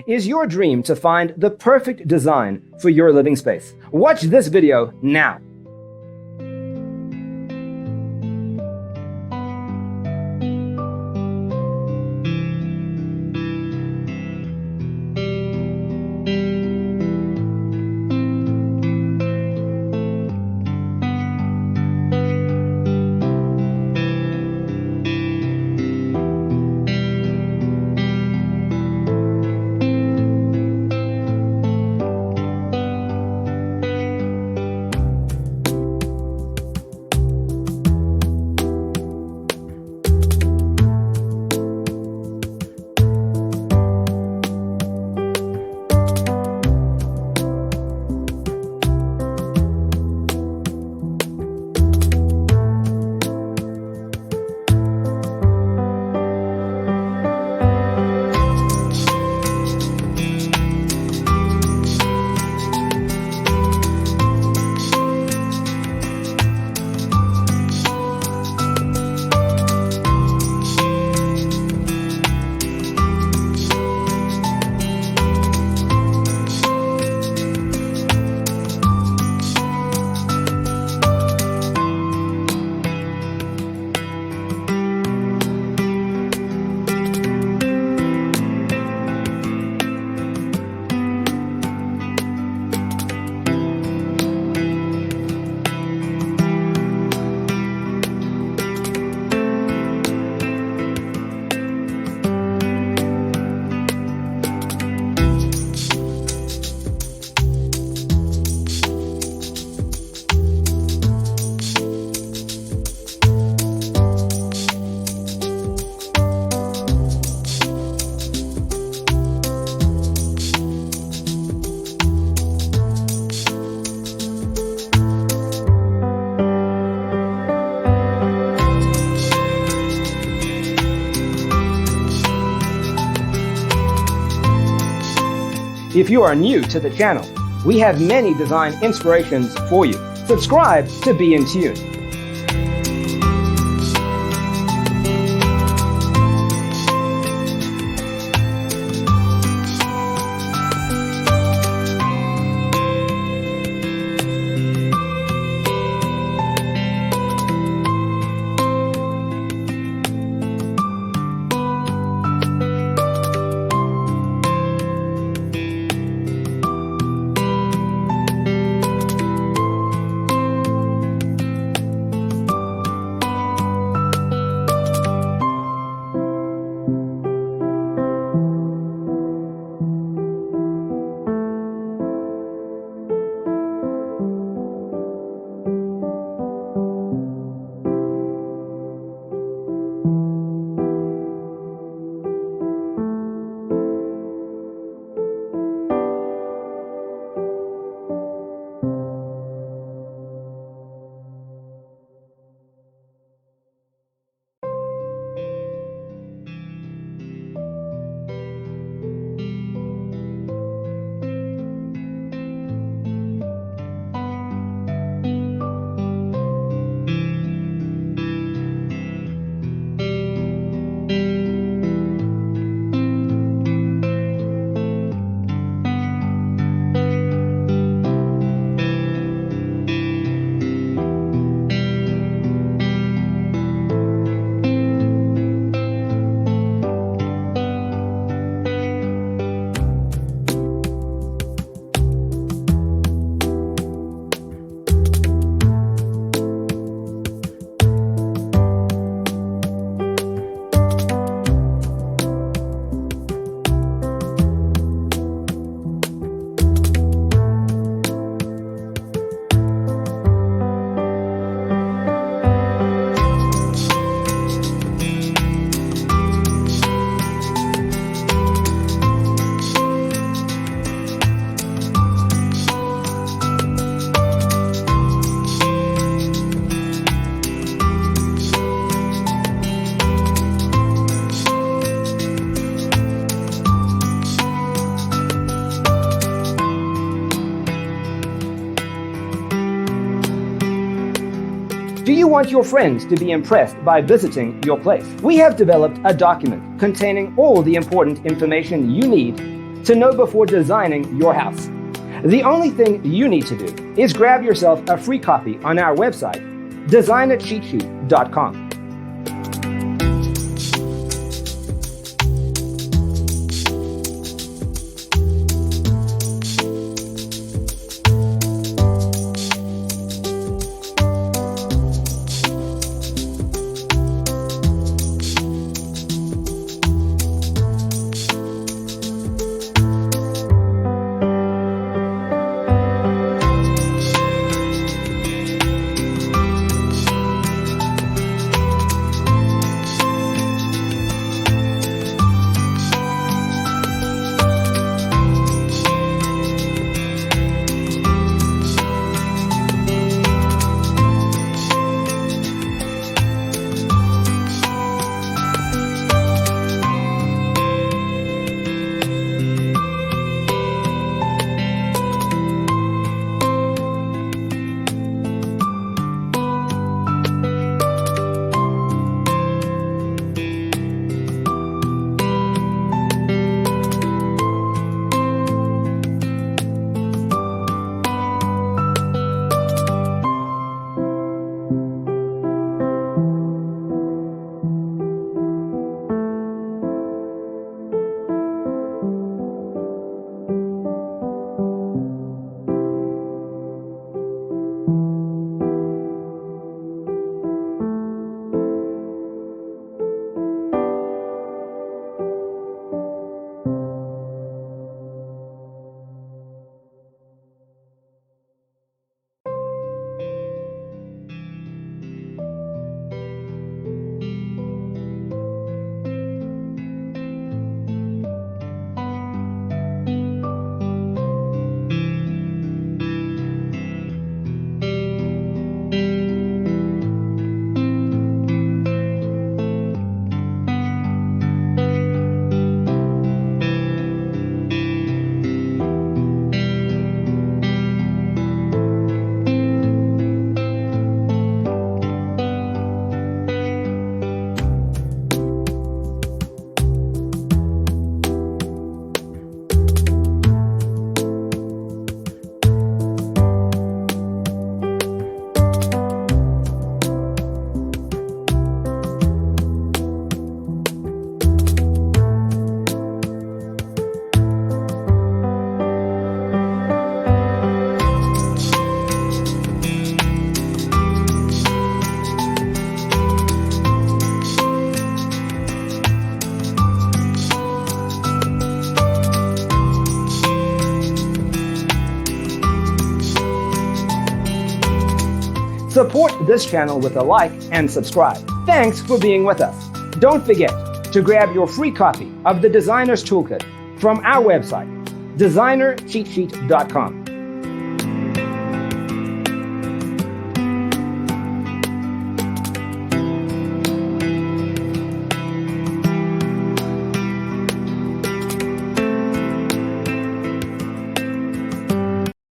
Is your dream to find the perfect design for your living space? Watch this video now. If you are new to the channel, we have many design inspirations for you. Subscribe to be in tune. Do you want your friends to be impressed by visiting your place? We have developed a document containing all the important information you need to know before designing your house. The only thing you need to do is grab yourself a free copy on our website, designercheatsheet.com. Support this channel with a like and subscribe. Thanks for being with us. Don't forget to grab your free copy of the Designer's Toolkit from our website, designercheatsheet.com.